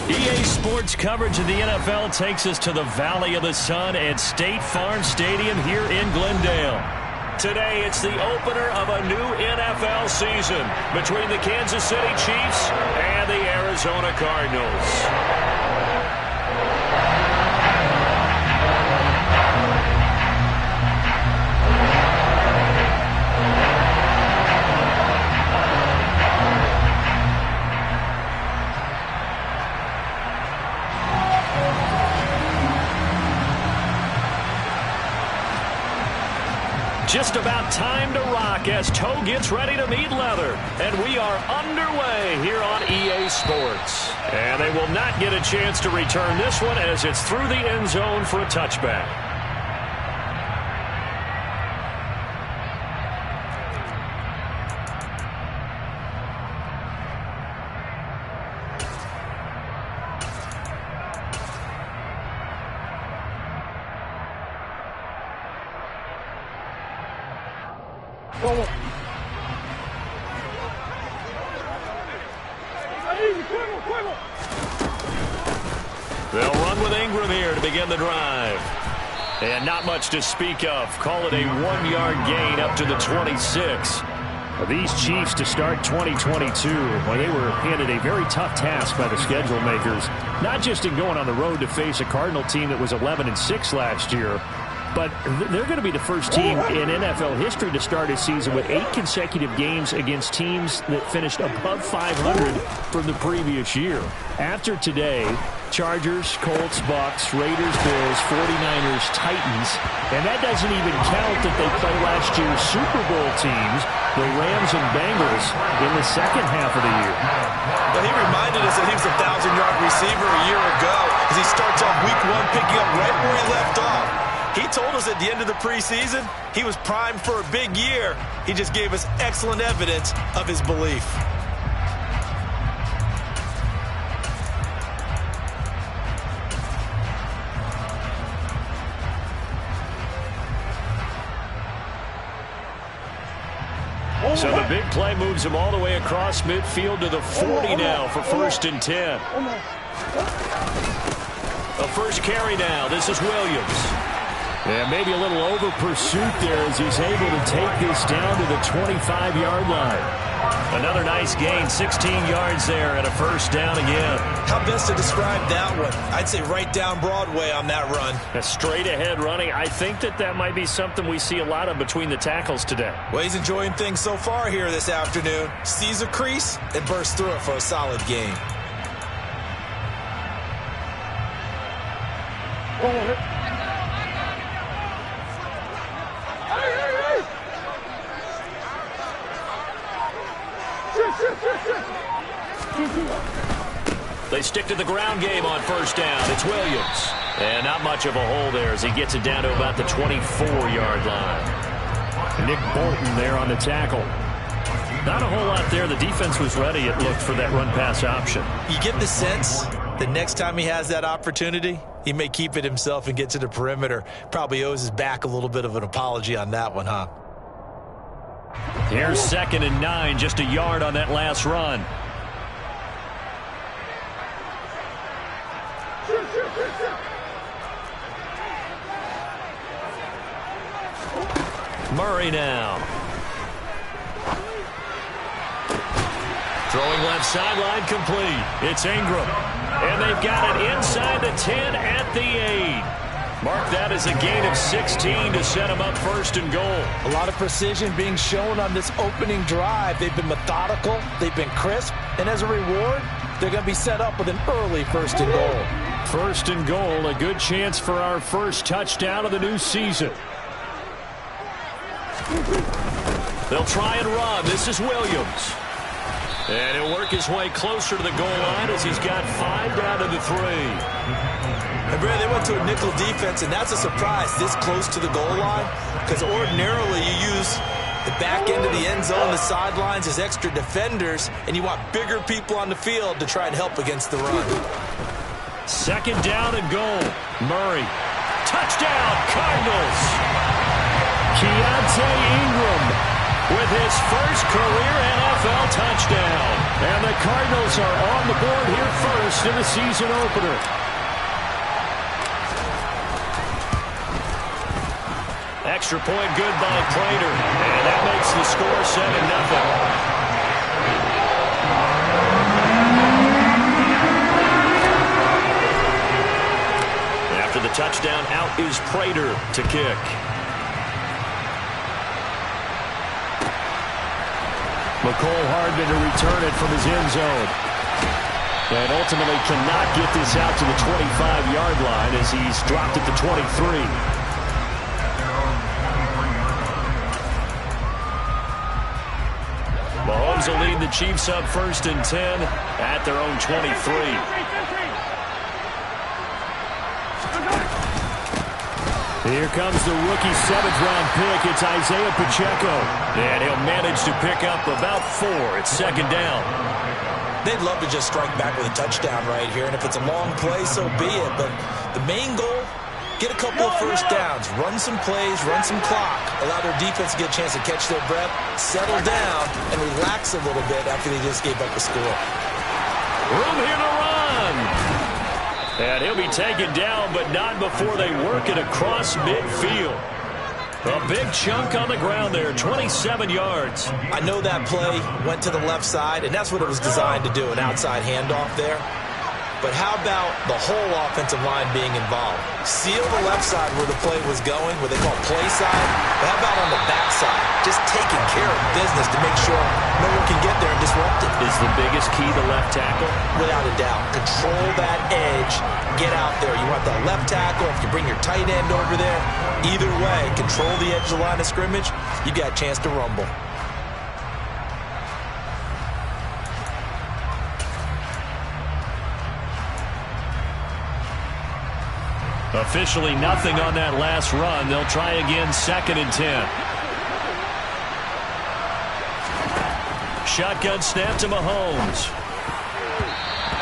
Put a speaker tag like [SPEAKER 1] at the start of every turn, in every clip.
[SPEAKER 1] EA Sports coverage of the NFL takes us to the Valley of the Sun at State Farm Stadium here in Glendale. Today, it's the opener of a new NFL season between the Kansas City Chiefs and the Arizona Cardinals. Just about time to rock as toe gets ready to meet leather. And we are underway here on EA Sports. And they will not get a chance to return this one as it's through the end zone for a touchback. They'll run with Ingram here to begin the drive. And not much to speak of. Call it a 1-yard gain up to the 26.
[SPEAKER 2] These Chiefs to start 2022, well, they were handed a very tough task by the schedule makers, not just in going on the road to face a Cardinal team that was 11-6 last year, but they're going to be the first team in NFL history to start a season with 8 consecutive games against teams that finished above 500 from the previous year. After today, Chargers, Colts, Bucks, Raiders, Bills, 49ers, Titans, and that doesn't even count that they play last year's Super Bowl teams, the Rams and Bengals, in the second half of the year.
[SPEAKER 3] Well, he reminded us that he was a 1,000-yard receiver a year ago as he starts off week 1 picking up right where he left off. He told us at the end of the preseason he was primed for a big year. He just gave us excellent evidence of his belief.
[SPEAKER 1] So the big play moves him all the way across midfield to the 40 now for 1st and 10. A first carry now. This is Williams. And maybe a little over pursuit there as he's able to take this down to the 25-yard line. Another nice gain, 16 yards there and a first down again.
[SPEAKER 3] How best to describe that one? I'd say right down Broadway on that run.
[SPEAKER 1] A straight ahead running. I think that might be something we see a lot of between the tackles today.
[SPEAKER 3] Well, he's enjoying things so far here this afternoon. Sees a crease and bursts through it for a solid gain.
[SPEAKER 1] They stick to the ground game on first down. It's Williams. And not much of a hole there as he gets it down to about the 24-yard line.
[SPEAKER 2] Nick Bolton there on the tackle.
[SPEAKER 1] Not a whole lot there. The defense was ready, it looked, for that run-pass option.
[SPEAKER 3] You get the sense that next time he has that opportunity, he may keep it himself and get to the perimeter. Probably owes his back a little bit of an apology on that one, huh?
[SPEAKER 1] Here's 2nd and 9, just a yard on that last run. Murray now. Throwing left sideline complete. It's Ingram. And they've got it inside the 10 at the 8. Mark that as a gain of 16 to set them up 1st and goal.
[SPEAKER 3] A lot of precision being shown on this opening drive. They've been methodical. They've been crisp. And as a reward, they're going to be set up with an early 1st and goal.
[SPEAKER 1] 1st and goal, a good chance for our first touchdown of the new season. They'll try and run. This is Williams. And he'll work his way closer to the goal line as he's got 5 down to the 3.
[SPEAKER 3] And Brad, they went to a nickel defense, and that's a surprise this close to the goal line, because ordinarily you use the back end of the end zone, the sidelines as extra defenders, and you want bigger people on the field to try and help against the run.
[SPEAKER 1] 2nd down and goal. Murray. Touchdown, Cardinals.
[SPEAKER 2] Keontae Ingram
[SPEAKER 1] with his first career NFL touchdown.
[SPEAKER 2] And the Cardinals are on the board here first in the season opener.
[SPEAKER 1] Extra point good by Prater, and that makes the score 7-0. After the touchdown, out is Prater to kick.
[SPEAKER 2] McCole Hardman to return it from his end zone. And ultimately cannot get this out to the 25-yard line as he's dropped it to 23.
[SPEAKER 1] Mahomes will lead the Chiefs up 1st and 10 at their own 23.
[SPEAKER 2] Here comes the rookie 7th-round pick. It's Isaiah Pacheco.
[SPEAKER 1] And he'll manage to pick up about 4. It's 2nd down.
[SPEAKER 3] They'd love to just strike back with a touchdown right here, and if it's a long play, so be it. But the main goal, get a couple of first downs, run some plays, run some clock, allow their defense to get a chance to catch their breath, settle down, and relax a little bit after they just gave up a score.
[SPEAKER 1] Room here to run. And he'll be taken down, but not before they work it across midfield. A big chunk on the ground there, 27 yards.
[SPEAKER 3] I know that play went to the left side, and that's what it was designed to do, an outside handoff there. But how about the whole offensive line being involved? Seal the left side where the play was going, where they call play side. But how about on the back side? Just taking care of business to make sure no one can get there and disrupt it.
[SPEAKER 1] Is the biggest key the left tackle?
[SPEAKER 3] Without a doubt. Control that edge. Get out there. You want that left tackle. If you bring your tight end over there, either way, control the edge of the line of scrimmage, you got a chance to rumble.
[SPEAKER 1] Officially nothing on that last run. They'll try again 2nd and 10. Shotgun snap to Mahomes.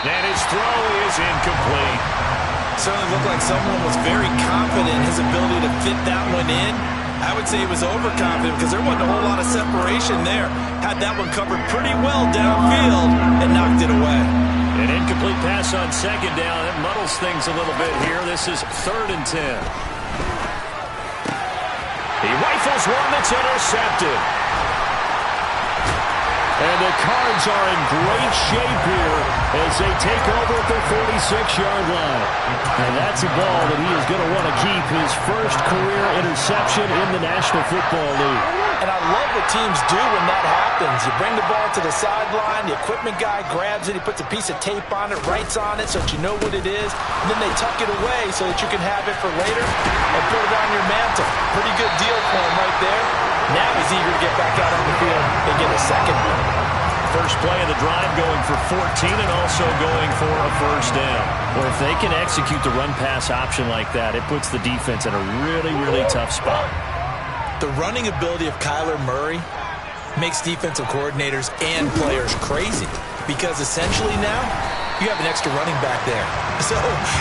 [SPEAKER 1] And his throw is incomplete.
[SPEAKER 3] Certainly looked like someone was very confident in his ability to fit that one in. I would say he was overconfident because there wasn't a whole lot of separation there. Had that one covered pretty well downfield and knocked it away.
[SPEAKER 1] An incomplete pass on 2nd down. It muddles things a little bit here. This is 3rd and 10. He rifles one that's intercepted.
[SPEAKER 2] And the Cards are in great shape here as they take over at their 46-yard line. And that's a ball that he is going to want to keep, his first career interception in the National Football League.
[SPEAKER 3] And I love what teams do when that happens. You bring the ball to the sideline, the equipment guy grabs it, he puts a piece of tape on it, writes on it so that you know what it is, and then they tuck it away so that you can have it for later and put it on your mantle. Pretty good deal for him right there. Now he's eager to get back out on the field and get a second one.
[SPEAKER 1] First play of the drive going for 14 and also going for a 1st down.
[SPEAKER 2] Well, if they can execute the run-pass option like that, it puts the defense in a really, really tough spot.
[SPEAKER 3] The running ability of Kyler Murray makes defensive coordinators and players crazy because essentially now you have an extra running back there. So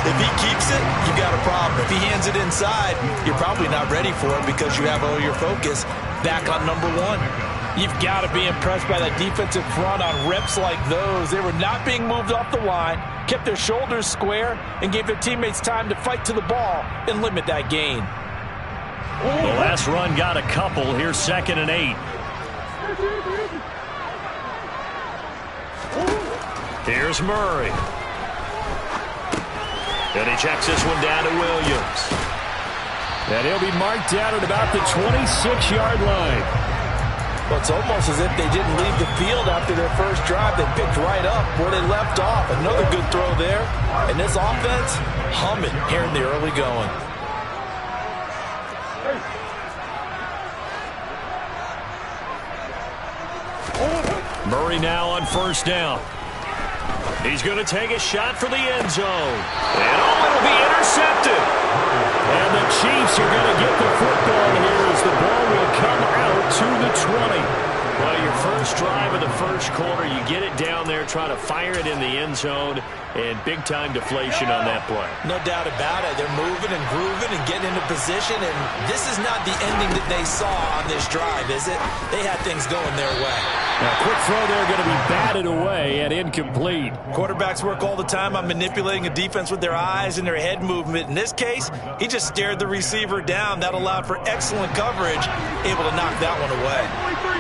[SPEAKER 3] if he keeps it, you got a problem. If he hands it inside, you're probably not ready for it because you have all your focus back on number 1. You've got to be impressed by that defensive front on reps like those. They were not being moved off the line, kept their shoulders square, and gave their teammates time to fight to the ball and limit that gain.
[SPEAKER 1] The last run got a couple. Here's 2nd and 8. Here's Murray. And he checks this one down to Williams.
[SPEAKER 2] And he'll be marked down at about the 26-yard line.
[SPEAKER 3] Well, it's almost as if they didn't leave the field after their first drive. They picked right up where they left off. Another good throw there. And this offense, humming here in the early going.
[SPEAKER 1] Murray now on 1st down. He's going to take a shot for the end zone. And it'll be intercepted.
[SPEAKER 2] And the Chiefs are going to get the football here as the ball will come out to the 20.
[SPEAKER 1] Well, your first drive of the first quarter, you get it down there, try to fire it in the end zone, and big-time deflation on that play.
[SPEAKER 3] No doubt about it. They're moving and grooving and getting into position, and this is not the ending that they saw on this drive, is it? They had things going their way.
[SPEAKER 2] Now, quick throw there going to be batted away and incomplete.
[SPEAKER 3] Quarterbacks work all the time on manipulating a defense with their eyes and their head movement. In this case, he just stared the receiver down. That allowed for excellent coverage, able to knock that one away.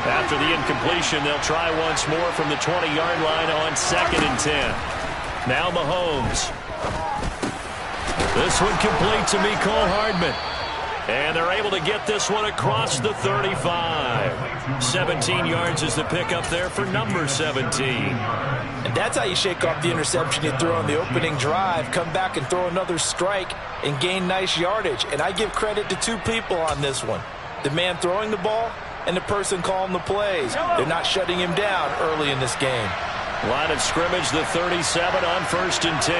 [SPEAKER 1] After the incompletion, they'll try once more from the 20-yard line on 2nd and 10. Now Mahomes. This one complete to Mecole Hardman. And they're able to get this one across the 35. 17 yards is the pickup there for number 17.
[SPEAKER 3] And that's how you shake off the interception you throw on the opening drive, come back and throw another strike and gain nice yardage. And I give credit to two people on this one. The man throwing the ball and the person calling the plays. They're not shutting him down early in this game.
[SPEAKER 1] Line of scrimmage, the 37 on 1st and 10.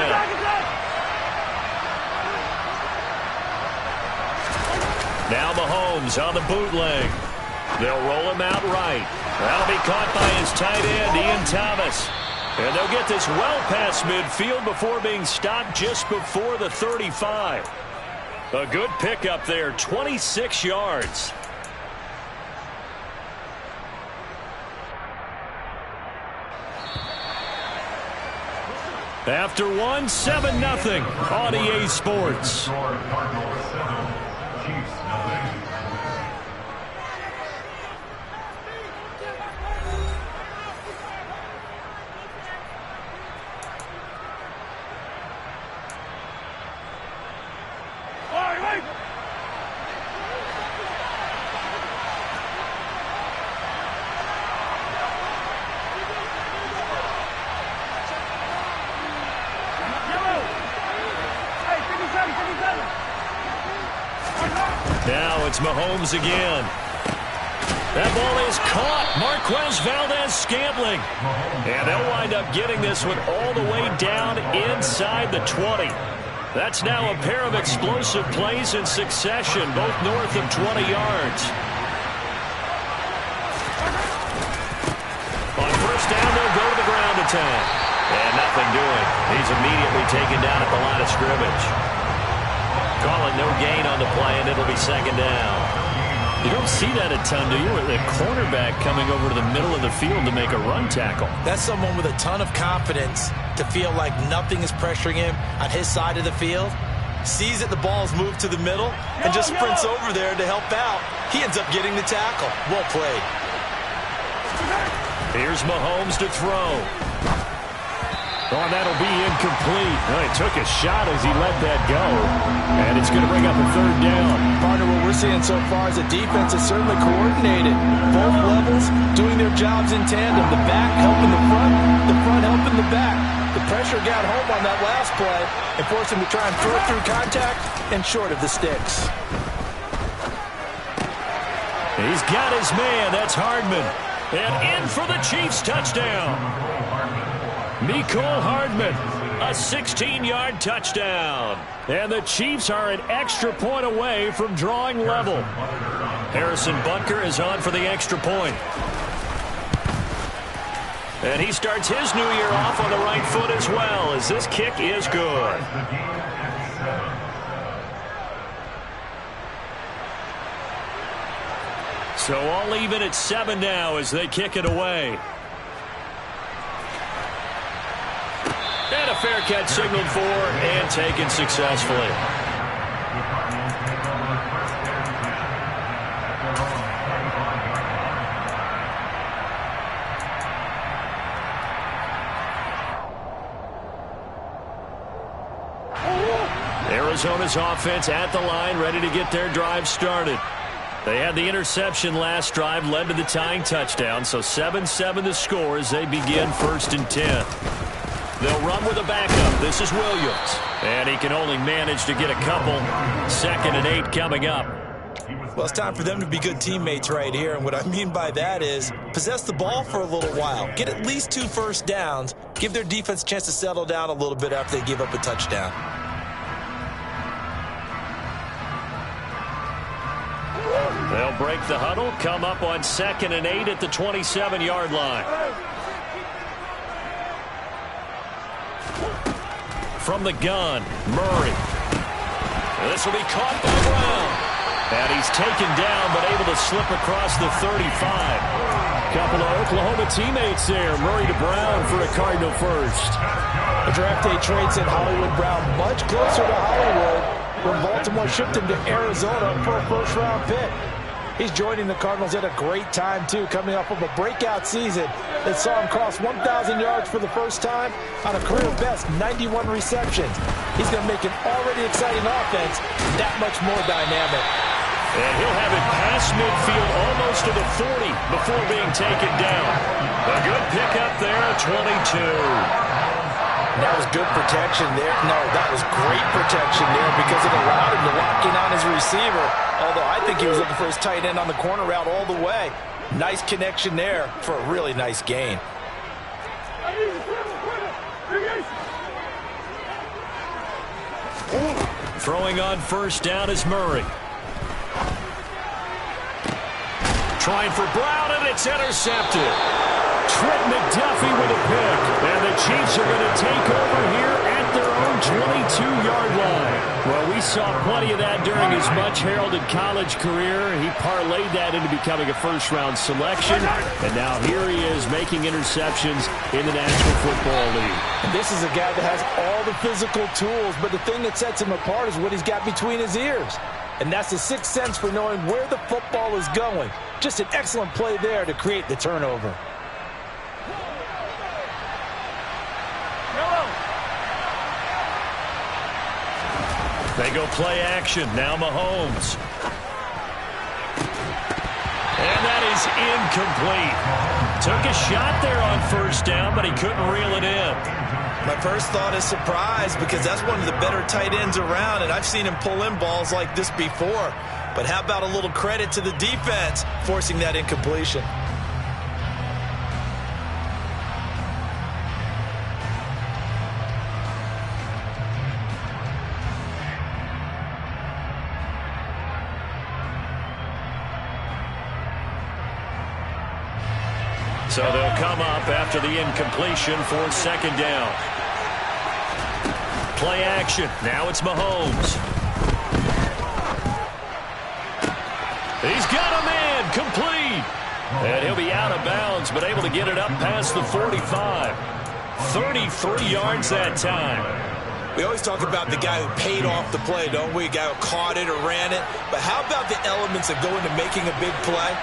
[SPEAKER 1] Now Mahomes on the bootleg. They'll roll him out right. That'll be caught by his tight end, Ian Thomas. And they'll get this well past midfield before being stopped just before the 35. A good pickup there, 26 yards. After one, 7-0 on EA Sports. Now it's Mahomes again. That ball is caught. Marquez Valdez-Scantling. And they'll wind up getting this one all the way down inside the 20. That's now a pair of explosive plays in succession, both north of 20 yards. On first down, they'll go to the ground attack. And nothing doing. He's immediately taken down at the line of scrimmage. Calling no gain on the play, and it'll be 2nd down. You don't see that a ton, do you? A cornerback coming over to the middle of the field to make a run tackle.
[SPEAKER 3] That's someone with a ton of confidence to feel like nothing is pressuring him on his side of the field. Sees that the ball's moved to the middle and just sprints over there to help out. He ends up getting the tackle. Well played.
[SPEAKER 1] Here's Mahomes to throw.
[SPEAKER 2] Oh, that'll be incomplete. Well, he took a shot as he let that go. And it's going to bring up a 3rd down.
[SPEAKER 3] Partner, what we're seeing so far is the defense is certainly coordinated. Both levels doing their jobs in tandem. The back helping the front helping the back. The pressure got home on that last play and forced him to try and throw through contact and short of the sticks.
[SPEAKER 1] He's got his man. That's Hardman. And in for the Chiefs touchdown. Mecole Hardman, a 16-yard touchdown. And the Chiefs are an extra point away from drawing level. Harrison Butker is on for the extra point. And he starts his new year off on the right foot as well, as this kick is good. So all even at 7 now as they kick it away. And a fair catch signaled for and taken successfully. Arizona's offense at the line, ready to get their drive started. They had the interception last drive, led to the tying touchdown, so 7-7 the score as they begin 1st and 10. They'll run with a backup. This is Williams. And he can only manage to get a couple. 2nd and 8 coming up.
[SPEAKER 3] Well, it's time for them to be good teammates right here. And what I mean by that is possess the ball for a little while. Get at least 2 first downs. Give their defense a chance to settle down a little bit after they give up a touchdown.
[SPEAKER 1] They'll break the huddle, come up on 2nd and 8 at the 27-yard line. From the gun, Murray. This will be caught by Brown. And he's taken down, but able to slip across the 35. Couple of Oklahoma teammates there. Murray to Brown for a Cardinal first.
[SPEAKER 4] The draft day trade sent Hollywood Brown much closer to Hollywood when Baltimore shipped him to Arizona for a first-round pick. He's joining the Cardinals at a great time, too, coming off of a breakout season that saw him cross 1,000 yards for the first time on a career-best 91 receptions. He's going to make an already exciting offense that much more dynamic.
[SPEAKER 1] And he'll have it past midfield almost to the 40 before being taken down. A good pickup there at 22.
[SPEAKER 4] That was good protection there. No, that was great protection there because it allowed him to lock in on his receiver. Although I think he was looking for his tight end on the corner route all the way. Nice connection there for a really nice gain.
[SPEAKER 1] Throwing on first down is Murray. Trying for Brown, and it's intercepted.
[SPEAKER 2] Trent McDuffie with a pick. And the Chiefs are going to take over here at their own 22-yard line. Well, we saw plenty of that during his much-heralded college career. He parlayed that into becoming a first-round selection. And now here he is making interceptions in the National Football League.
[SPEAKER 4] And this is a guy that has all the physical tools, but the thing that sets him apart is what he's got between his ears. And that's the sixth sense for knowing where the football is going. Just an excellent play there to create the turnover.
[SPEAKER 1] They go play action. Now Mahomes. And that is incomplete. Took a shot there on first down, but he couldn't reel it in.
[SPEAKER 3] My first thought is surprise because that's one of the better tight ends around, and I've seen him pull in balls like this before. But how about a little credit to the defense forcing that incompletion?
[SPEAKER 1] So they'll come up after the incompletion for second down. Play action. Now it's Mahomes. He's got a man complete. And he'll be out of bounds, but able to get it up past the 45. 33 yards that time.
[SPEAKER 3] We always talk about the guy who paid off the play, don't we? A guy who caught it or ran it. But how about the elements that go into making a big play?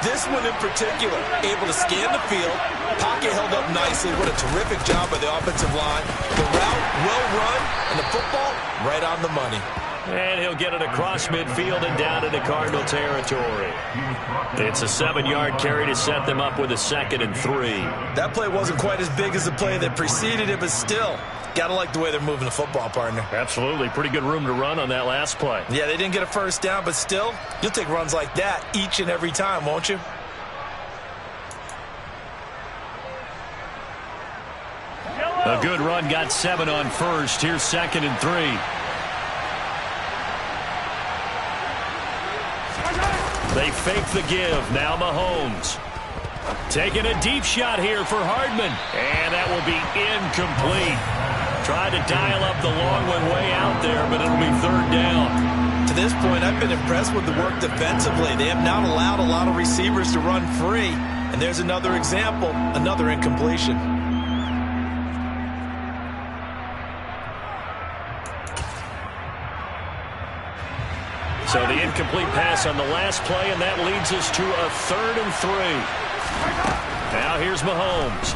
[SPEAKER 3] This one in particular, able to scan the field, pocket held up nicely. What a terrific job by the offensive line. The route, well run, and the football, right on the money.
[SPEAKER 1] And he'll get it across midfield and down into Cardinal territory. It's a 7-yard carry to set them up with a 2nd and 3.
[SPEAKER 3] That play wasn't quite as big as the play that preceded it, but still, gotta like the way they're moving the football, partner.
[SPEAKER 1] Absolutely. Pretty good room to run on that last play.
[SPEAKER 3] Yeah, they didn't get a first down, but still, you'll take runs like that each and every time, won't you?
[SPEAKER 1] A good run, got 7 on first. Here's 2nd and 3. They fake the give. Now Mahomes. Taking a deep shot here for Hardman. And that will be incomplete. Tried to dial up the long one way out there, but it'll be 3rd down.
[SPEAKER 3] To this point, I've been impressed with the work defensively. They have not allowed a lot of receivers to run free. And there's another example, another incompletion.
[SPEAKER 1] So the incomplete pass on the last play, and that leads us to a 3rd and 3. Now here's Mahomes.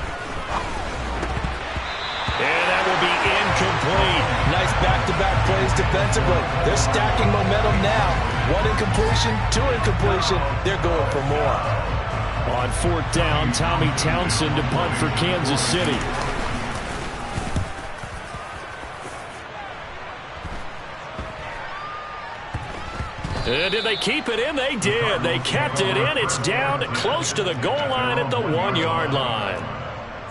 [SPEAKER 1] And that will be incomplete.
[SPEAKER 4] Nice back-to-back plays defensively. They're stacking momentum now. 1 incompletion, 2 incompletion. They're going for more.
[SPEAKER 2] On 4th down, Tommy Townsend to punt for Kansas City.
[SPEAKER 1] Did they keep it in? They did. They kept it in. It's down close to the goal line at the 1-yard line.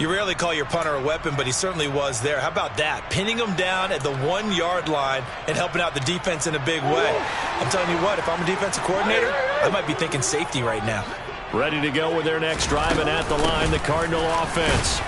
[SPEAKER 3] You rarely call your punter a weapon, but he certainly was there. How about that? Pinning him down at the 1-yard line and helping out the defense in a big way. I'm telling you what, if I'm a defensive coordinator, I might be thinking safety right now.
[SPEAKER 2] Ready to go with their next drive, and at the line, the Cardinal offense.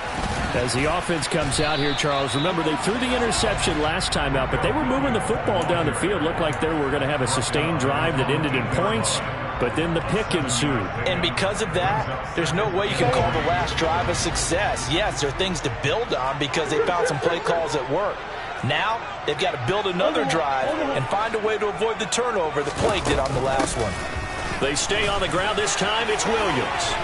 [SPEAKER 2] As the offense comes out here, Charles, remember they threw the interception last time out, but they were moving the football down the field. Looked like they were going to have a sustained drive that ended in points, but then the pick ensued.
[SPEAKER 4] And because of that, there's no way you can call the last drive a success. Yes, there are things to build on because they found some play calls at work. Now, they've got to build another drive and find a way to avoid the turnover that plagued it on the last one.
[SPEAKER 1] They stay on the ground. This time it's Williams.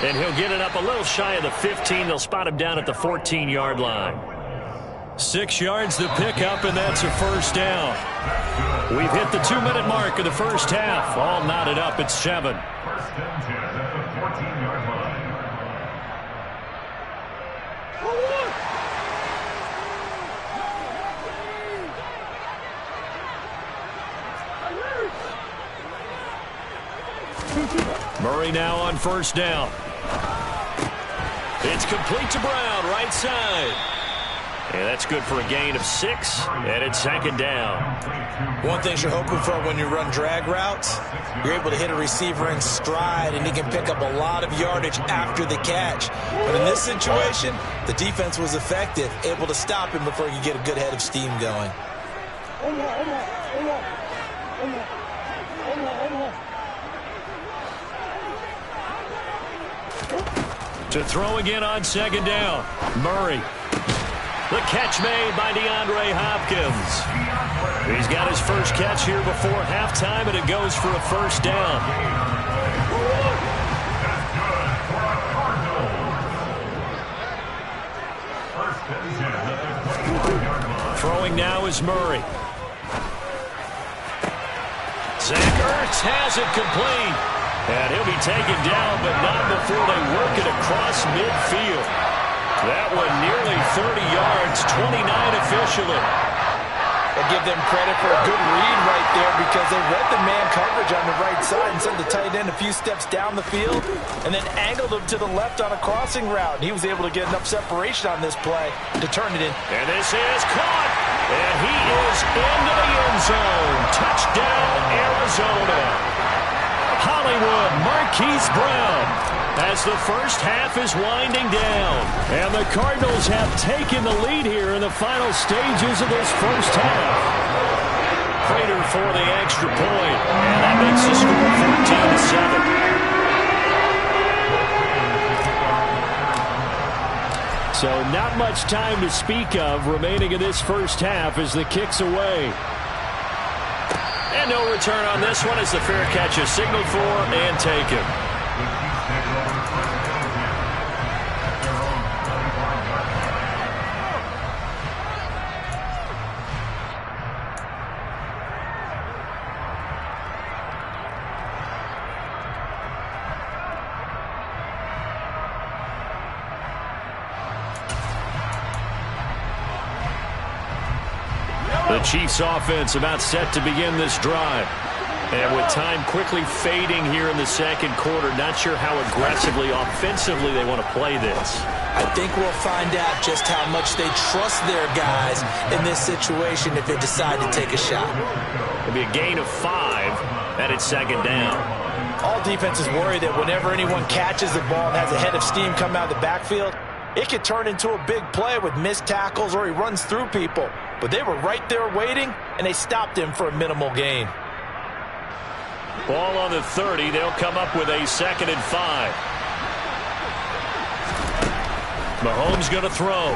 [SPEAKER 1] And he'll get it up a little shy of the 15. They'll spot him down at the 14-yard line. 6 yards the pickup, and that's a first down. We've hit the 2-minute mark of the first half. All knotted up at 7. Murray now on first down. It's complete to Brown, right side. And that's good for a gain of 6, and it's second down.
[SPEAKER 3] One thing you're hoping for when you run drag routes, you're able to hit a receiver in stride, and he can pick up a lot of yardage after the catch. But in this situation, the defense was effective, able to stop him before he could get a good head of steam going.
[SPEAKER 1] To throw again on second down. Murray. The catch made by DeAndre Hopkins. He's got his first catch here before halftime, and it goes for a first down. Throwing now is Murray. Zach Ertz has it complete. And he'll be taken down, but not before they work it across midfield. That one nearly 30 yards, 29 officially.
[SPEAKER 4] I give them credit for a good read right there because they read the man coverage on the right side and sent the tight end a few steps down the field and then angled him to the left on a crossing route. He was able to get enough separation on this play to turn it in.
[SPEAKER 1] And this is caught, and he is into the end zone. Touchdown, Arizona. Hollywood Marquise Brown as the first half is winding down.
[SPEAKER 2] And the Cardinals have taken the lead here in the final stages of this first half.
[SPEAKER 1] Prater for the extra point. And that makes the score 14-7.
[SPEAKER 2] So not much time to speak of remaining in this first half as the kick's away.
[SPEAKER 1] And no return on this one as the fair catch is signaled for and taken. The Chiefs offense about set to begin this drive. And with time quickly fading here in the second quarter, not sure how aggressively, offensively they want to play this.
[SPEAKER 3] I think we'll find out just how much they trust their guys in this situation if they decide to take a shot.
[SPEAKER 1] It'll be a gain of 5, and it's second down.
[SPEAKER 4] All defenses worry that whenever anyone catches the ball and has a head of steam come out of the backfield, it could turn into a big play with missed tackles or he runs through people. But they were right there waiting, and they stopped him for a minimal gain.
[SPEAKER 1] Ball on the 30. They'll come up with a 2nd and 5. Mahomes going to throw.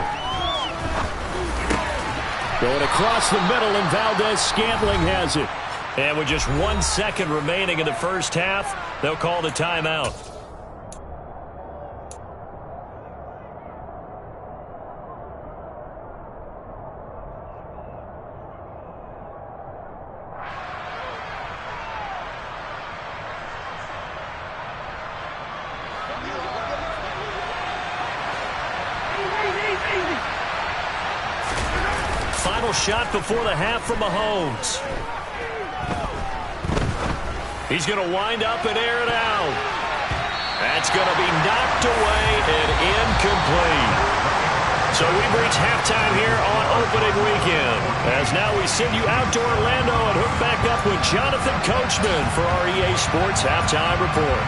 [SPEAKER 2] Going across the middle, and Valdez-Scantling has it.
[SPEAKER 1] And with just 1 second remaining in the first half, they'll call the timeout. Final shot before the half from Mahomes. He's going to wind up and air it out. That's going to be knocked away and incomplete. So we've reached halftime here on opening weekend. As now we send you out to Orlando and hook back up with Jonathan Coachman for our EA Sports Halftime Report.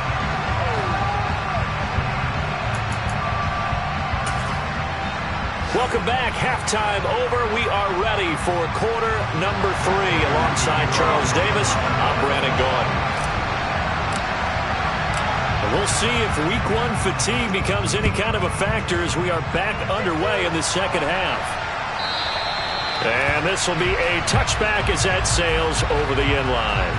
[SPEAKER 1] Welcome back. Halftime over. We are ready for quarter number 3. Alongside Charles Davis, I'm Brandon Gaudin. We'll see if week 1 fatigue becomes any kind of a factor as we are back underway in the second half. And this will be a touchback as that sails over the end line.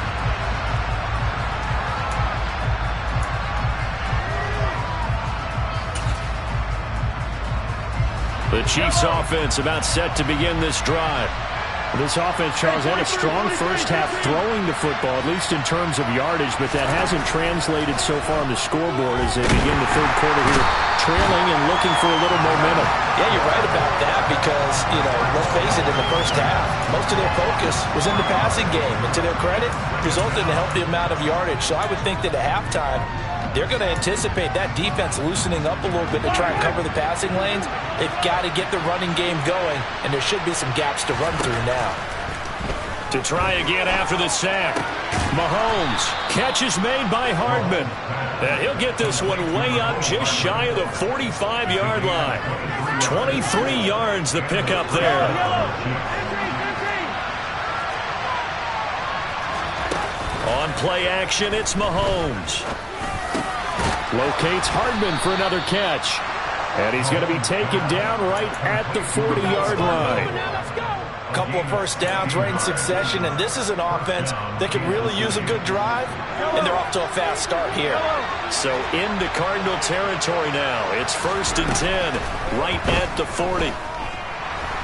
[SPEAKER 1] The Chiefs offense about set to begin this drive.
[SPEAKER 2] This offense, Charles, had a strong first half throwing the football, at least in terms of yardage, but that hasn't translated so far on the scoreboard as they begin the third quarter here, trailing and looking for a little momentum.
[SPEAKER 4] Yeah, you're right about that because, let's face it, in the first half, most of their focus was in the passing game. And to their credit, resulted in a healthy amount of yardage. So I would think that at halftime, they're going to anticipate that defense loosening up a little bit to try and cover the passing lanes. They've got to get the running game going, and there should be some gaps to run through now.
[SPEAKER 1] To try again after the sack. Mahomes. Catch is made by Hardman. And he'll get this one way up just shy of the 45-yard line. 23 yards the pickup there. On play action, it's Mahomes.
[SPEAKER 2] Locates Hardman for another catch. And he's going to be taken down right at the 40-yard line.
[SPEAKER 4] A couple of first downs right in succession, and this is an offense that can really use a good drive, and they're off to a fast start here.
[SPEAKER 1] So into Cardinal territory now. It's 1st and 10, right at the 40.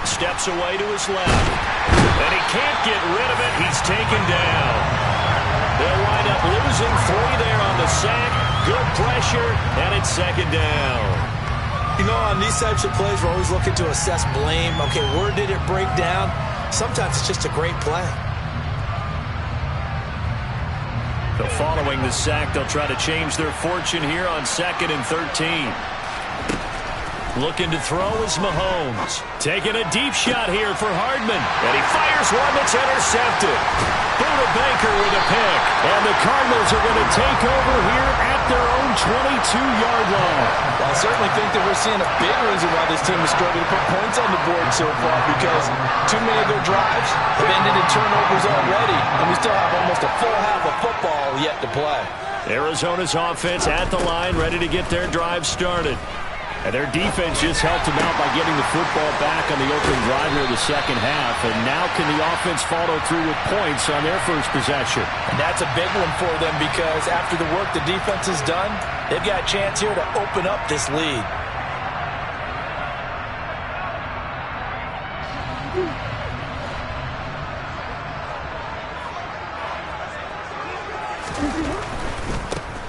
[SPEAKER 1] Steps away to his left. And he can't get rid of it. He's taken down. They'll wind up losing 3 there on the sack. Good pressure, and it's 2nd down.
[SPEAKER 3] On these types of plays, we're always looking to assess blame. Okay, where did it break down? Sometimes it's just a great play.
[SPEAKER 1] So following the sack, they'll try to change their fortune here on 2nd and 13. Looking to throw is Mahomes. Taking a deep shot here for Hardman. And he fires one that's intercepted. Buda Baker with a pick. And the Cardinals are going to take over here at their own 22-yard line.
[SPEAKER 4] Well, I certainly think that we're seeing a big reason why this team is struggling to put points on the board so far, because too many of their drives have ended in turnovers already, and we still have almost a full half of football yet to play.
[SPEAKER 1] Arizona's offense at the line, ready to get their drive started.
[SPEAKER 2] And their defense just helped them out by getting the football back on the opening drive here in the second half. And now can the offense follow through with points on their first possession?
[SPEAKER 4] And that's a big one for them because after the work the defense has done, they've got a chance here to open up this lead.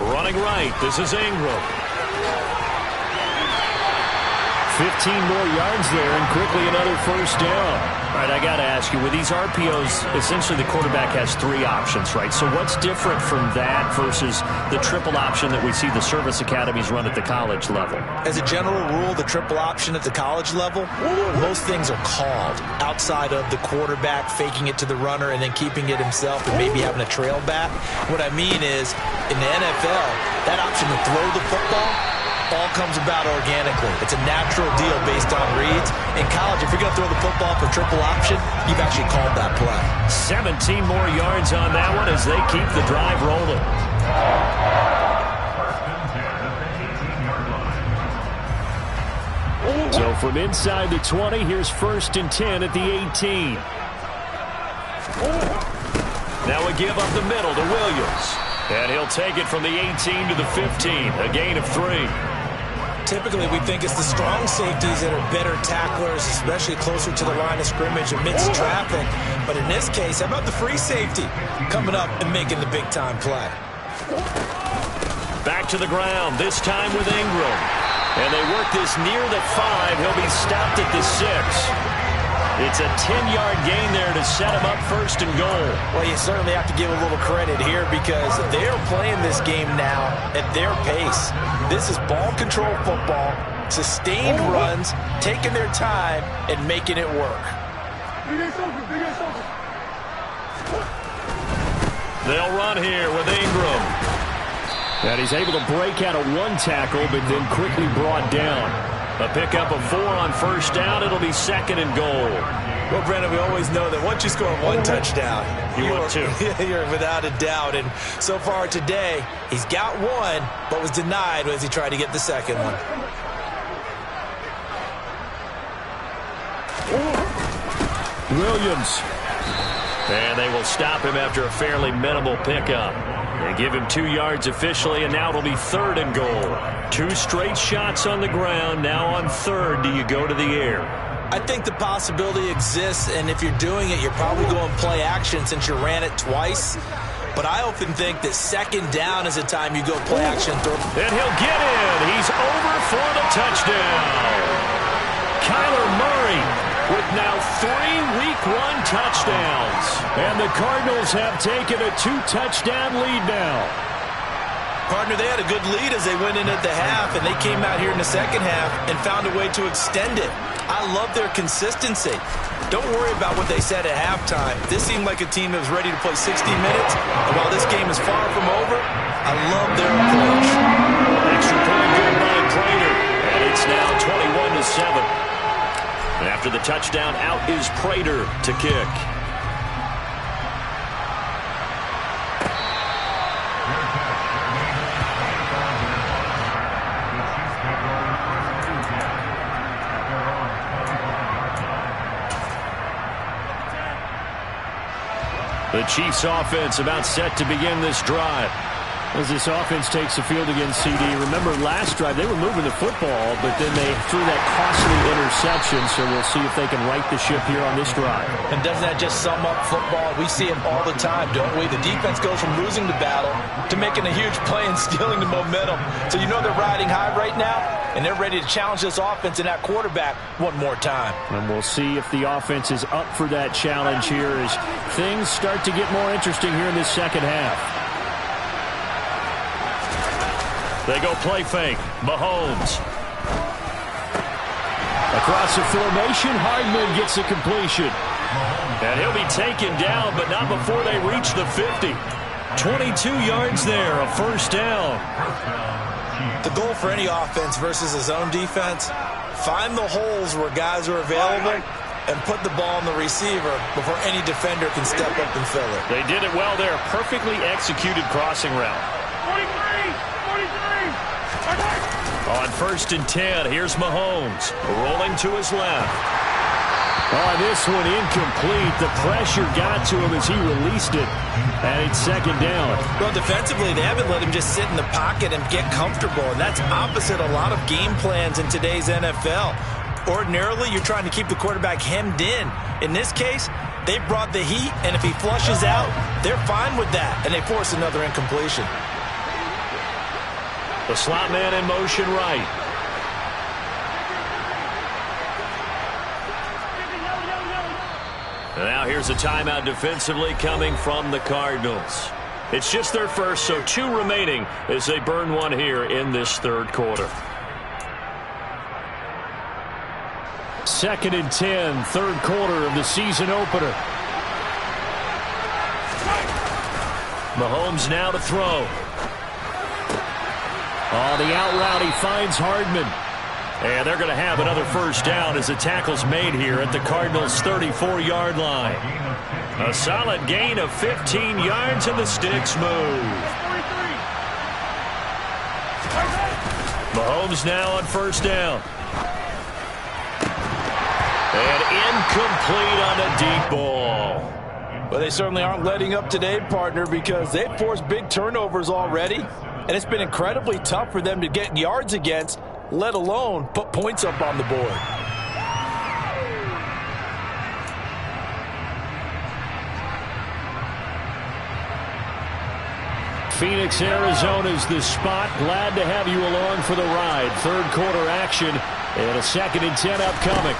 [SPEAKER 1] Running right, this is Ingram.
[SPEAKER 2] 15 more yards there, and quickly another first down.
[SPEAKER 1] All right, I got to ask you, with these RPOs, essentially the quarterback has 3 options, right? So what's different from that versus the triple option that we see the service academies run at the college level?
[SPEAKER 3] As a general rule, the triple option at the college level, most things are called outside of the quarterback faking it to the runner and then keeping it himself and maybe having a trail back. What I mean is, in the NFL, that option to throw the football all comes about organically. It's a natural deal based on reads. In college, if you're going to throw the football for triple option, you've actually called that play.
[SPEAKER 1] 17 more yards on that one as they keep the drive rolling.
[SPEAKER 2] So from inside the 20, here's 1st and 10 at the 18.
[SPEAKER 1] Now we give up the middle to Williams. And he'll take it from the 18 to the 15, a gain of 3.
[SPEAKER 3] Typically, we think it's the strong safeties that are better tacklers, especially closer to the line of scrimmage amidst traffic. But in this case, how about the free safety coming up and making the big-time play?
[SPEAKER 1] Back to the ground, this time with Ingram. And they work this near the 5. He'll be stopped at the 6. It's a 10-yard gain there to set him up first and goal.
[SPEAKER 4] Well, you certainly have to give a little credit here because they're playing this game now at their pace. This is ball control football, sustained runs, taking their time, and making it work.
[SPEAKER 1] They'll run here with Ingram.
[SPEAKER 2] And he's able to break out of one tackle, but then quickly brought down.
[SPEAKER 1] A pickup of 4 on first down. It'll be second and goal.
[SPEAKER 3] Well, Brandon, we always know that once you score one touchdown,
[SPEAKER 1] you want two.
[SPEAKER 3] You're without a doubt. And so far today, he's got one, but was denied as he tried to get the second one.
[SPEAKER 2] Williams.
[SPEAKER 1] And they will stop him after a fairly minimal pickup. They give him 2 yards officially, and now it'll be third and goal. 2 straight shots on the ground. Now on third, do you go to the air?
[SPEAKER 3] I think the possibility exists, and if you're doing it, you're probably going play action since you ran it twice. But I often think that second down is the time you go play action.
[SPEAKER 1] And he'll get in. He's over for the touchdown. Kyler Murray with now 3 Week 1 touchdowns.
[SPEAKER 2] And the Cardinals have taken a 2-touchdown lead now.
[SPEAKER 3] Partner, they had a good lead as they went in at the half, and they came out here in the second half and found a way to extend it. I love their consistency. Don't worry about what they said at halftime. This seemed like a team that was ready to play 60 minutes, and while this game is far from over, I love their approach.
[SPEAKER 1] Extra point good by Prater, and it's now 21-7. After the touchdown, out is Prater to kick. The Chiefs offense about set to begin this drive.
[SPEAKER 2] As this offense takes the field against CD, remember last drive they were moving the football, but then they threw that costly interception, so we'll see if they can right the ship here on this drive.
[SPEAKER 4] And doesn't that just sum up football? We see it all the time, don't we? The defense goes from losing the battle to making a huge play and stealing the momentum. So you know they're riding high right now, and they're ready to challenge this offense and that quarterback one more time.
[SPEAKER 2] And we'll see if the offense is up for that challenge here as things start to get more interesting here in this second half.
[SPEAKER 1] They go play fake. Mahomes.
[SPEAKER 2] Across the formation, Hardman gets the completion.
[SPEAKER 1] And he'll be taken down, but not before they reach the 50. 22 yards there, a first down.
[SPEAKER 3] The goal for any offense versus his own defense, find the holes where guys are available and put the ball on the receiver before any defender can step up and fill it.
[SPEAKER 1] They did it well there. Perfectly executed crossing route.
[SPEAKER 5] 43!
[SPEAKER 1] On first and 10, here's Mahomes rolling to his left.
[SPEAKER 2] Oh, this one incomplete. The pressure got to him as he released it. And it's second down.
[SPEAKER 3] Well, defensively, they haven't let him just sit in the pocket and get comfortable. And that's opposite a lot of game plans in today's NFL. Ordinarily, you're trying to keep the quarterback hemmed in. In this case, they brought the heat, and if he flushes out, they're fine with that. And they force another incompletion.
[SPEAKER 1] The slot man in motion right. Now here's a timeout defensively coming from the Cardinals. It's just their first, so 2 remaining as they burn one here in this third quarter.
[SPEAKER 2] Second and 10, third quarter of the season opener.
[SPEAKER 1] Mahomes now to throw.
[SPEAKER 2] Oh, the out route, he finds Hardman.
[SPEAKER 1] And they're going to have another first down as the tackle's made here at the Cardinals' 34-yard line. A solid gain of 15 yards, and the sticks move. Mahomes now on first down. And incomplete on a deep ball.
[SPEAKER 4] Well, they certainly aren't letting up today, partner, because they've forced big turnovers already. And it's been incredibly tough for them to get yards against, let alone put points up on the board.
[SPEAKER 2] Phoenix, Arizona's the spot. Glad to have you along for the ride. Third quarter action and a second and 10 upcoming.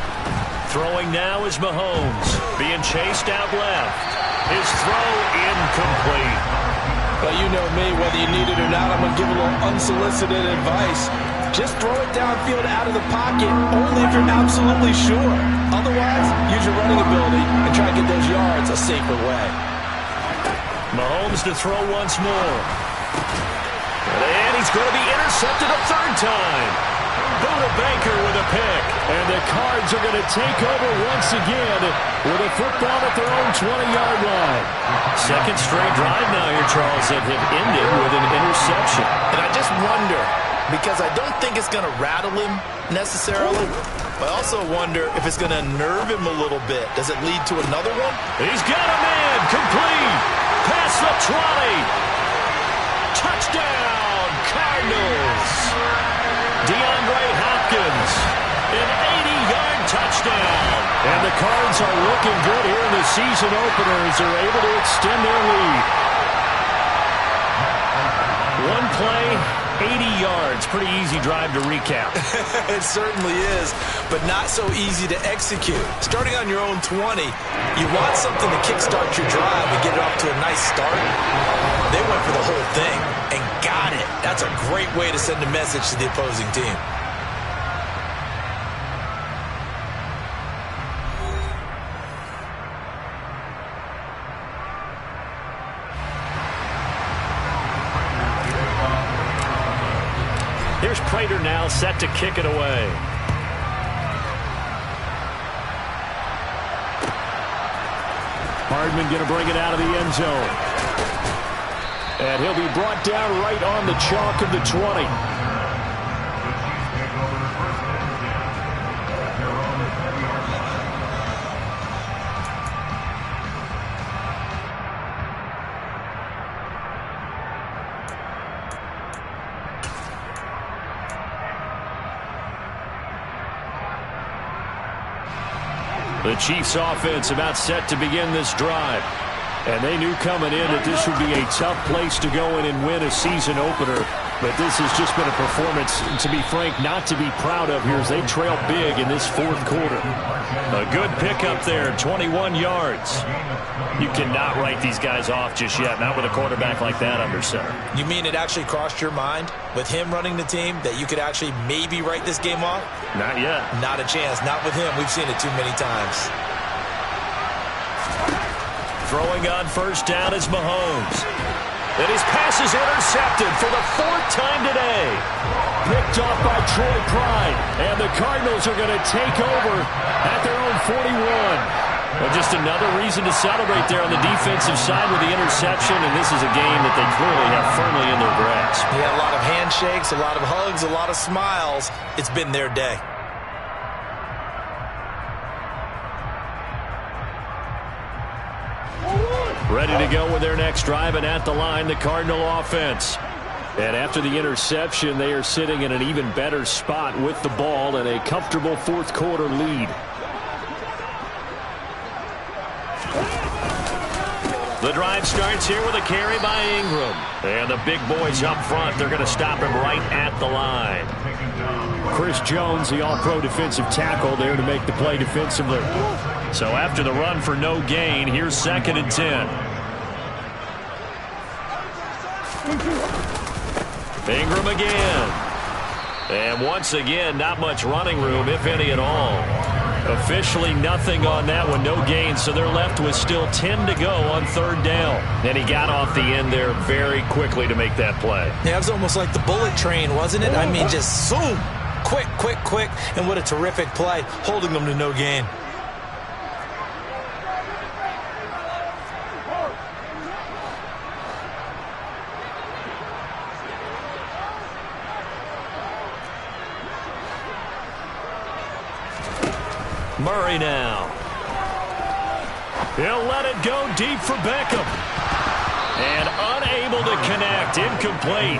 [SPEAKER 1] Throwing now is Mahomes. Being chased out left. His throw incomplete.
[SPEAKER 4] Well, you know me, whether you need it or not, I'm going to give a little unsolicited advice. Just throw it downfield out of the pocket, only if you're absolutely sure. Otherwise, use your running ability and try to get those yards a safer way.
[SPEAKER 1] Mahomes to throw once more. And he's going to be intercepted a third time. Buda Baker with a pick.
[SPEAKER 2] And the Cards are going to take over once again with a football at their own 20-yard line.
[SPEAKER 1] Second straight drive now here, Charles, that have ended with an interception.
[SPEAKER 3] And I just wonder, because I don't think it's going to rattle him necessarily, but I also wonder if it's going to nerve him a little bit. Does it lead to another one?
[SPEAKER 1] He's got a man. Complete. Past the 20. Touchdown, Cardinals. DeAndre Hopkins, an 80-yard touchdown.
[SPEAKER 2] And the Cards are looking good here in the season opener as they're able to extend their lead.
[SPEAKER 1] One play, 80 yards. Pretty easy drive to recap.
[SPEAKER 3] It certainly is, but not so easy to execute. Starting on your own 20, you want something to kickstart your drive and get it off to a nice start. They went for the whole thing and got it. That's a great way to send a message to the opposing team.
[SPEAKER 1] Here's Prater now set to kick it away.
[SPEAKER 2] Hardman going to bring it out of the end zone. And he'll be brought down right on the chalk of the 20.
[SPEAKER 1] The Chiefs offense about set to begin this drive. And they knew coming in that this would be a tough place to go in and win a season opener. But this has just been a performance, to be frank, not to be proud of here as they trail big in this fourth quarter. A good pickup there, 21 yards. You cannot write these guys off just yet, not with a quarterback like that under center.
[SPEAKER 3] You mean it actually crossed your mind with him running the team that you could actually maybe write this game off?
[SPEAKER 1] Not yet.
[SPEAKER 3] Not a chance. Not with him. We've seen it too many times.
[SPEAKER 1] Throwing on first down is Mahomes. And his pass is intercepted for the fourth time today.
[SPEAKER 2] Picked off by Troy Pride. And the Cardinals are going to take over at their own 41.
[SPEAKER 1] Well, just another reason to celebrate there on the defensive side with the interception. And this is a game that they clearly have firmly in their grasp.
[SPEAKER 3] Yeah, a lot of handshakes, a lot of hugs, a lot of smiles. It's been their day.
[SPEAKER 1] Ready to go with their next drive, and at the line, the Cardinal offense. And after the interception, they are sitting in an even better spot with the ball and a comfortable fourth quarter lead. The drive starts here with a carry by Ingram. And the big boys up front, they're going to stop him right at the line.
[SPEAKER 2] Chris Jones, the all-pro defensive tackle, there to make the play defensively.
[SPEAKER 1] So after the run for no gain, here's 2nd and 10. Ingram again. And once again, not much running room, if any at all. Officially nothing on that one, no gain, so they're left with still 10 to go on 3rd down. And he got off the end there very quickly to make that play.
[SPEAKER 3] Yeah, it was almost like the bullet train, wasn't it? I mean, just zoom. Quick, quick, quick. And what a terrific play, holding them to no gain.
[SPEAKER 1] Murray now. He'll let it go deep for Beckham. And unable to connect. Incomplete.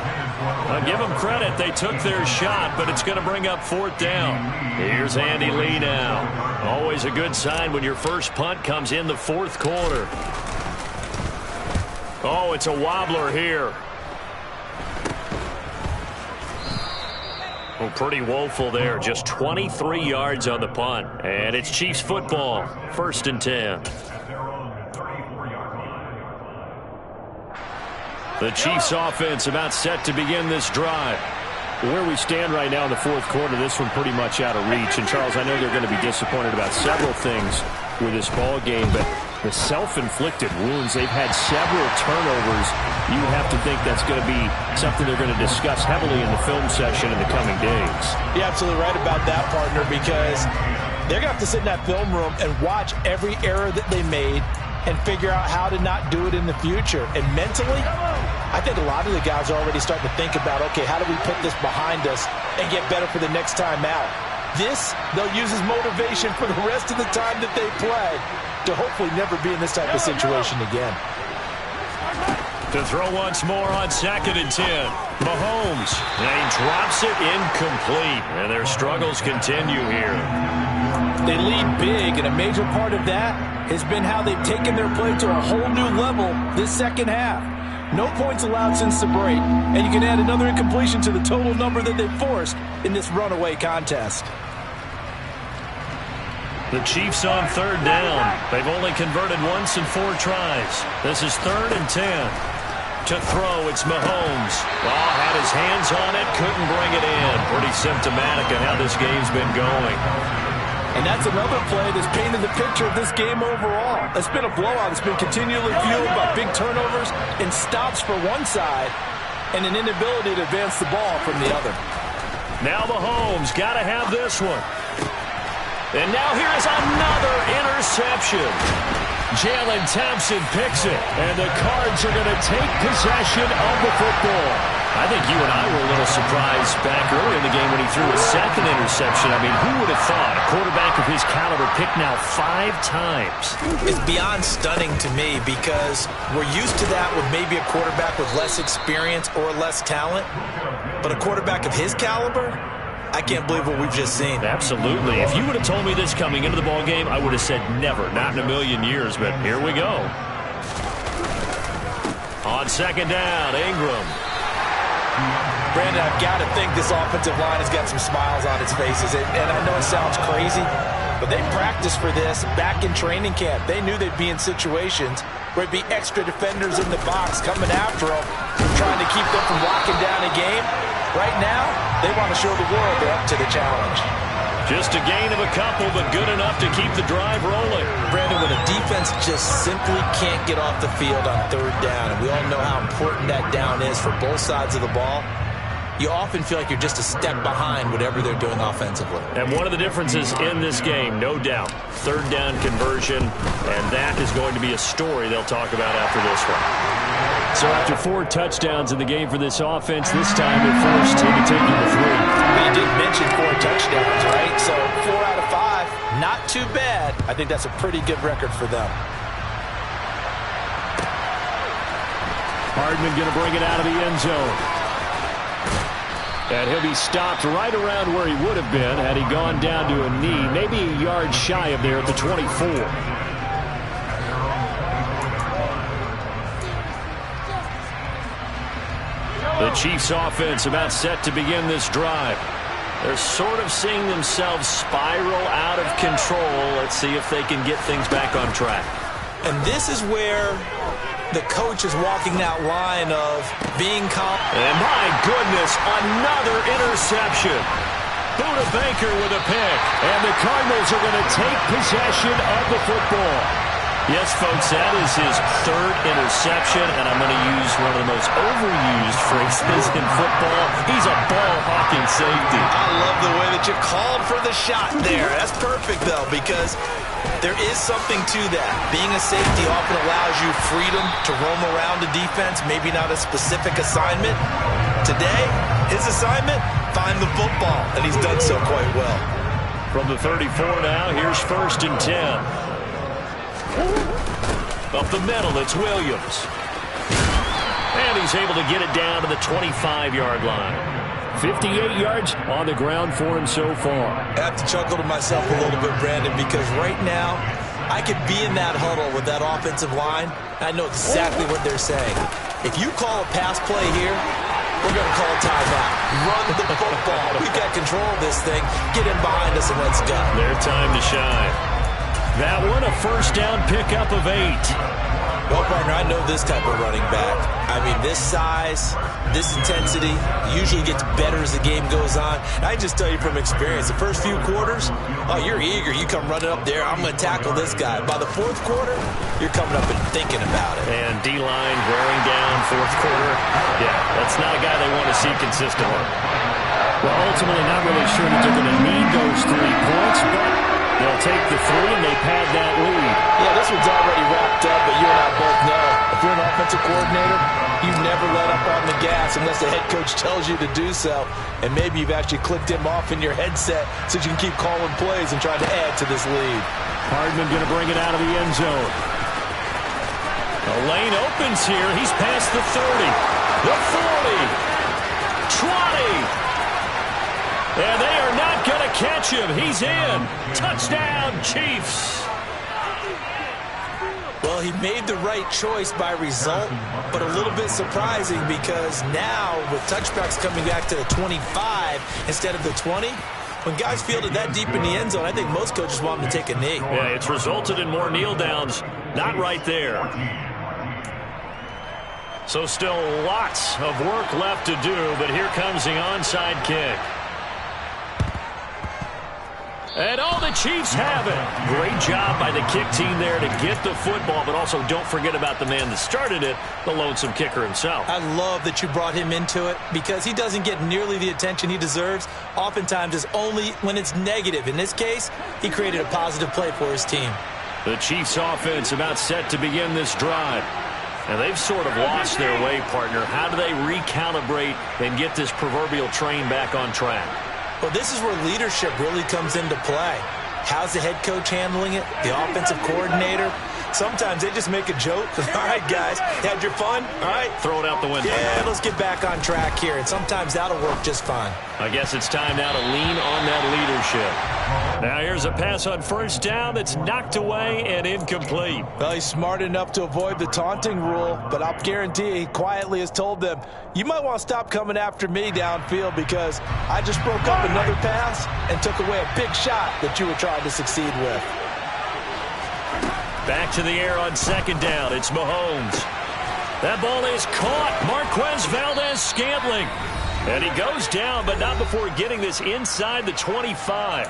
[SPEAKER 1] I'll give them credit. They took their shot, but it's going to bring up 4th down. Here's Andy Lee now. Always a good sign when your first punt comes in the 4th quarter. Oh, it's a wobbler here. Well, pretty woeful there. Just 23 yards on the punt. And it's Chiefs football. 1st and 10. The Chiefs offense about set to begin this drive.
[SPEAKER 2] Where we stand right now in the 4th quarter, this one pretty much out of reach. And, Charles, I know they're going to be disappointed about several things with this ball game, but the self-inflicted wounds, they've had several turnovers. You have to think that's going to be something they're going to discuss heavily in the film session in the coming days.
[SPEAKER 4] You're absolutely right about that, partner, because they're going to have to sit in that film room and watch every error that they made and figure out how to not do it in the future. And mentally, I think a lot of the guys are already starting to think about, okay, how do we put this behind us and get better for the next time out? This, they'll use as motivation for the rest of the time that they play to hopefully never be in this type of situation again.
[SPEAKER 1] To throw once more on 2nd and 10. Mahomes, and he drops it incomplete. And their struggles continue here.
[SPEAKER 4] They lead big, and a major part of that has been how they've taken their play to a whole new level this second half. No points allowed since the break, and you can add another incompletion to the total number that they've forced in this runaway contest.
[SPEAKER 1] The Chiefs on 3rd down. They've only converted once in 4 tries. This is 3rd and 10. To throw, it's Mahomes. Oh, had his hands on it, couldn't bring it in. Pretty symptomatic of how this game's been going.
[SPEAKER 4] And that's another play that's painted the picture of this game overall. It's been a blowout. It's been continually fueled by big turnovers and stops for one side and an inability to advance the ball from the other.
[SPEAKER 1] Now Mahomes got to have this one. And now here's another interception. Jalen Thompson picks it, and the Cards are going to take possession of the football.
[SPEAKER 2] I think you and I were a little surprised back early in the game when he threw his 2nd interception. I mean, who would have thought a quarterback of his caliber picked now 5 times?
[SPEAKER 3] It's beyond stunning to me because we're used to that with maybe a quarterback with less experience or less talent. But a quarterback of his caliber, I can't believe what we've just seen.
[SPEAKER 2] Absolutely. If you would have told me this coming into the ball game, I would have said never, not in a million years. But here we go.
[SPEAKER 1] On 2nd down, Ingram.
[SPEAKER 3] Brandon, I've got to think this offensive line has got some smiles on its faces. And I know it sounds crazy, but they practiced for this back in training camp. They knew they'd be in situations where it'd be extra defenders in the box coming after them, trying to keep them from locking down a game. Right now, they want to show the world they're up to the challenge.
[SPEAKER 1] Just a gain of a couple, but good enough to keep the drive rolling.
[SPEAKER 3] Brandon, when a defense just simply can't get off the field on 3rd down, and we all know how important that down is for both sides of the ball, you often feel like you're just a step behind whatever they're doing offensively.
[SPEAKER 1] And one of the differences in this game, no doubt, 3rd down conversion, and that is going to be a story they'll talk about after this one.
[SPEAKER 2] So after 4 touchdowns in the game for this offense, this time they're forced to be taking the 3.
[SPEAKER 4] But you did mention 4 touchdowns, right? So 4 out of 5, not too bad. I think that's a pretty good record for them.
[SPEAKER 2] Hardman going to bring it out of the end zone. And he'll be stopped right around where he would have been had he gone down to a knee, maybe a yard shy of there at the 24.
[SPEAKER 1] The Chiefs offense about set to begin this drive. They're sort of seeing themselves spiral out of control. Let's see if they can get things back on track.
[SPEAKER 3] And this is where the coach is walking that line of being calm.
[SPEAKER 1] And my goodness, another interception. Buda Baker with a pick.
[SPEAKER 2] And the Cardinals are going to take possession of the football.
[SPEAKER 1] Yes, folks, that is his 3rd interception, and I'm going to use one of the most overused phrases in football. He's a ball-hawking safety.
[SPEAKER 3] I love the way that you called for the shot there. That's perfect, though, because there is something to that. Being a safety often allows you freedom to roam around the defense, maybe not a specific assignment. Today, his assignment, find the football, and he's done so quite well.
[SPEAKER 1] From the 34 now, here's 1st and 10. Up the middle, it's Williams. And he's able to get it down to the 25-yard line.
[SPEAKER 2] 58 yards on the ground for him so far.
[SPEAKER 3] I have to chuckle to myself a little bit, Brandon, because right now I could be in that huddle with that offensive line. I know exactly what they're saying. If you call a pass play here, We're going to call timeout. Run the football. We've got control of this thing. Get in behind us and let's go.
[SPEAKER 1] Their time to shine. That one, a first down pickup of 8.
[SPEAKER 3] Well, partner, I know this type of running back. I mean, this size, this intensity usually gets better as the game goes on. I just tell you from experience, the first few quarters, oh, you're eager. You come running up there. I'm going to tackle this guy. By the fourth quarter, you're coming up and thinking about it.
[SPEAKER 1] And D-line wearing down fourth quarter. Yeah, that's not a guy they want to see consistently.
[SPEAKER 2] Well, ultimately, not really sure that they're going to need those 3 points, but they'll take the 3 and they pad that lead.
[SPEAKER 4] Yeah, this one's already wrapped up, but you and I both know if you're an offensive coordinator, you never let up on the gas unless the head coach tells you to do so. And maybe you've actually clicked him off in your headset so you can keep calling plays and trying to add to this lead.
[SPEAKER 2] Hardman going to bring it out of the end zone.
[SPEAKER 1] The lane opens here. He's past the 30, the 40, 20. And they are not going to catch him. He's in. Touchdown, Chiefs.
[SPEAKER 3] Well, he made the right choice by result, but a little bit surprising because now with touchbacks coming back to the 25 instead of the 20, when guys fielded that deep in the end zone, I think most coaches want them to take a knee.
[SPEAKER 1] Yeah, it's resulted in more kneel downs. Not right there. So still lots of work left to do, but here comes the onside kick. And all the Chiefs have it. Great job by the kick team there to get the football, but also don't forget about the man that started it, the lonesome kicker himself.
[SPEAKER 3] I love that you brought him into it because he doesn't get nearly the attention he deserves. Oftentimes it's only when it's negative. In this case, he created a positive play for his team.
[SPEAKER 1] The Chiefs offense about set to begin this drive. And they've sort of lost their way, partner. How do they recalibrate and get this proverbial train back on track?
[SPEAKER 3] Well, this is where leadership really comes into play. How's the head coach handling it? The offensive coordinator? Sometimes they just make a joke. All right, guys, had your fun? All right.
[SPEAKER 1] Throw it out the window.
[SPEAKER 3] Yeah, let's get back on track here. And sometimes that'll work just fine.
[SPEAKER 1] I guess it's time now to lean on that leadership. Now here's a pass on first down that's knocked away and incomplete.
[SPEAKER 4] Well, he's smart enough to avoid the taunting rule, but I'll guarantee he quietly has told them, you might want to stop coming after me downfield because I just broke up another pass and took away a big shot that you were trying to succeed with.
[SPEAKER 1] Back to the air on second down. It's Mahomes. That ball is caught. Marquez Valdez-Scantling. And he goes down, but not before getting this inside the 25.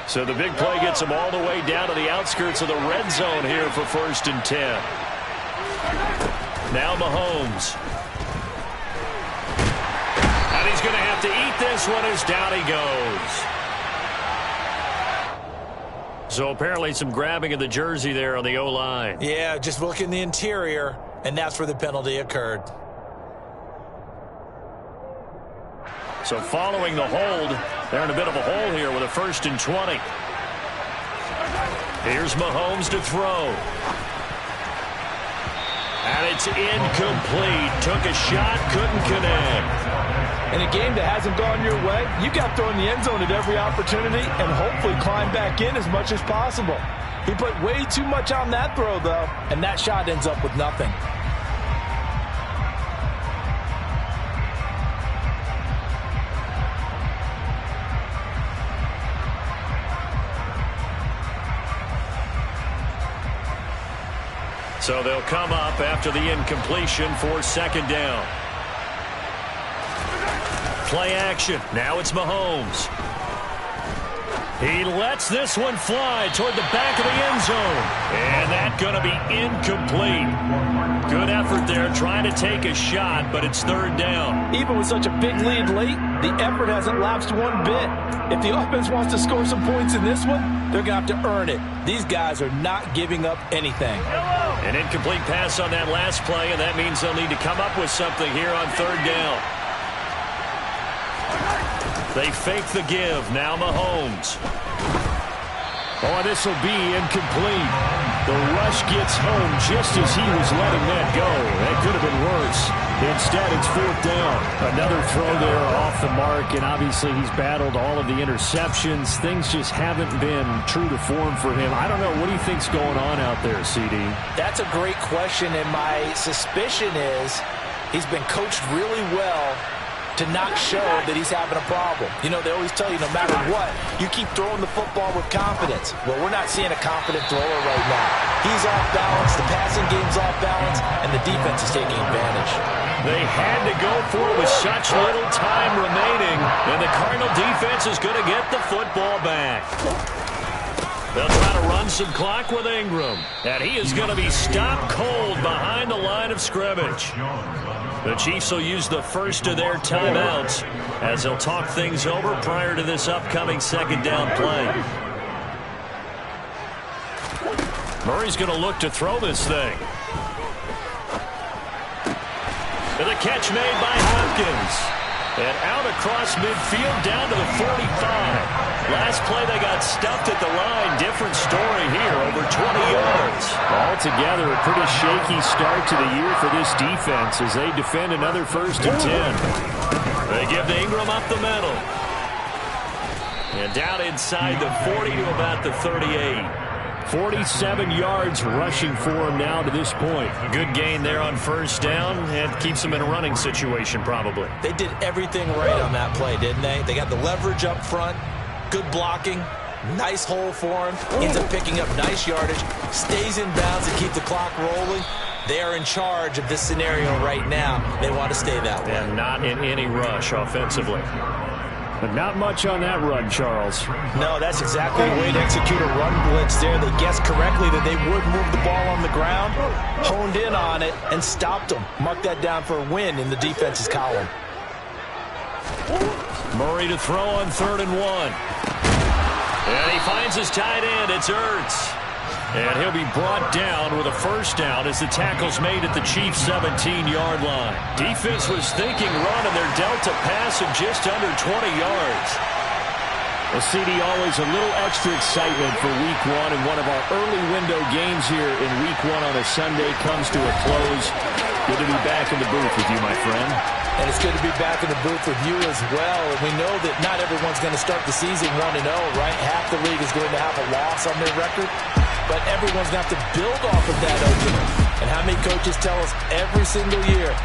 [SPEAKER 1] So the big play gets him all the way down to the outskirts of the red zone here for 1st and 10. Now Mahomes. And he's going to have to eat this one as down he goes. So apparently some grabbing of the jersey there on the O-line.
[SPEAKER 3] Yeah, just look in the interior, and that's where the penalty occurred.
[SPEAKER 1] So following the hold, they're in a bit of a hole here with a 1st and 20. Here's Mahomes to throw. And it's incomplete. Took a shot, couldn't connect.
[SPEAKER 4] In a game that hasn't gone your way, you got thrown in the end zone at every opportunity and hopefully climb back in as much as possible. He put way too much on that throw, though, and that shot ends up with nothing.
[SPEAKER 1] So they'll come up after the incompletion for 2nd down. Play action. Now it's Mahomes. He lets this one fly toward the back of the end zone. And that's going to be incomplete. Good effort there trying to take a shot, but it's 3rd down.
[SPEAKER 4] Even with such a big lead late, the effort hasn't lapsed one bit. If the offense wants to score some points in this one, they're going to have to earn it. These guys are not giving up anything.
[SPEAKER 1] An incomplete pass on that last play, and that means they'll need to come up with something here on 3rd down. They fake the give. Now Mahomes.
[SPEAKER 2] Oh, this will be incomplete. The rush gets home just as he was letting that go. That could have been worse. Instead, it's 4th down. Another throw there off the mark, and obviously he's battled all of the interceptions. Things just haven't been true to form for him. I don't know. What do you think's going on out there, CD?
[SPEAKER 4] That's a great question, and my suspicion is he's been coached really well to not show that he's having a problem. You know, they always tell you no matter what, you keep throwing the football with confidence. Well, we're not seeing a confident thrower right now. He's off balance, the passing game's off balance, and the defense is taking advantage.
[SPEAKER 1] They had to go for it with such little time remaining, and the Cardinal defense is going to get the football back. They'll try to run some clock with Ingram, and he is going to be stopped cold behind the line of scrimmage. The Chiefs will use the first of their timeouts as they'll talk things over prior to this upcoming 2nd down play. Murray's going to look to throw this thing. And the catch made by Hopkins. And out across midfield down to the 45. Last play they got stuffed at the line. Different story here, over 20 yards.
[SPEAKER 2] Altogether, a pretty shaky start to the year for this defense as they defend another 1st and 10.
[SPEAKER 1] They give to Ingram up the middle. And down inside the 40 to about the 38.
[SPEAKER 2] 47 yards rushing for him now to this point.
[SPEAKER 1] Good gain there on 1st down and keeps him in a running situation probably.
[SPEAKER 3] They did everything right on that play, didn't they? They got the leverage up front, good blocking, nice hole for him, ends up picking up nice yardage, stays in bounds to keep the clock rolling. They are in charge of this scenario right now. They want to stay that way.
[SPEAKER 1] And not in any rush offensively.
[SPEAKER 2] But not much on that run, Charles.
[SPEAKER 4] No, that's exactly the way to execute a run blitz there. They guessed correctly that they would move the ball on the ground, honed in on it, and stopped them. Mark that down for a win in the defense's column.
[SPEAKER 1] Murray to throw on 3rd and 1. And he finds his tight end. It's Ertz. And he'll be brought down with a 1st down as the tackle's made at the Chiefs' 17-yard line. Defense was thinking run, and they're dealt a pass of just under 20 yards.
[SPEAKER 2] Well, CD, always a little extra excitement for Week 1, and one of our early window games here in Week 1 on a Sunday comes to a close. Good to be back in the booth with you, my friend.
[SPEAKER 4] And it's good to be back in the booth with you as well. And we know that not everyone's going to start the season 1-0, right? Half the league is going to have a loss on their record. But everyone's got to build off of that opener. And how many coaches tell us every single year,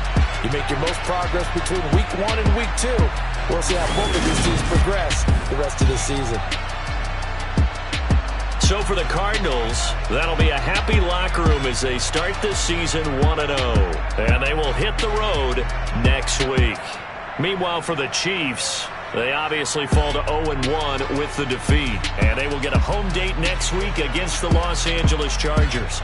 [SPEAKER 4] you make your most progress between Week 1 and Week 2. We'll see how both of these teams progress the rest of the season.
[SPEAKER 1] So for the Cardinals, that'll be a happy locker room as they start this season 1-0. And they will hit the road next week. Meanwhile, for the Chiefs, they obviously fall to 0-1 with the defeat. And they will get a home date next week against the Los Angeles Chargers.